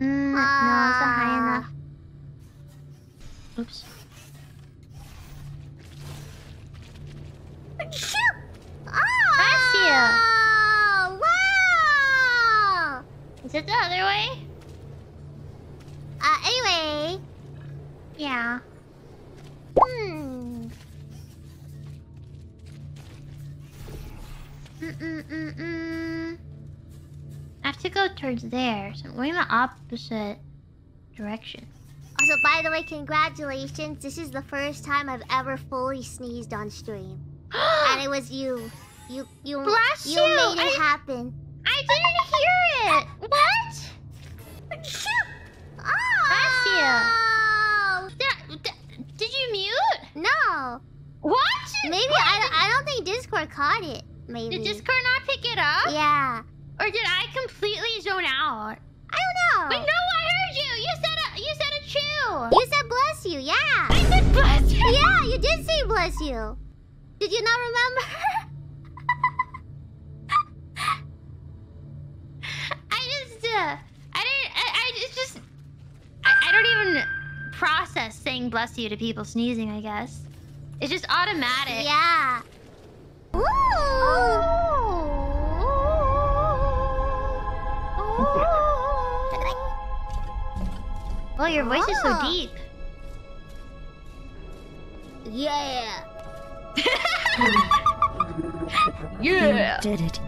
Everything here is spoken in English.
No, it's not high enough. Oops. Bless you! Wow! Is it the other way? Anyway. Yeah. I have to go towards there, so I'm going the opposite direction. Also, by the way, congratulations. This is the first time I've ever fully sneezed on stream. And it was you. You Bless you! made it happen. I didn't hear it! What? Bless you! Did you mute? No. What? Maybe I don't think Discord caught it. Maybe. Did Discord not pick it up? Yeah. Or did I completely zone out? I don't know. Wait, no, I heard you! You said a chew! You said bless you, yeah. I said bless you! Yeah, you did say bless you. Did you not remember? I don't even process saying bless you to people sneezing, I guess. It's just automatic. Yeah. Ooh. Well, your voice is so deep. Yeah. Yeah. You did it.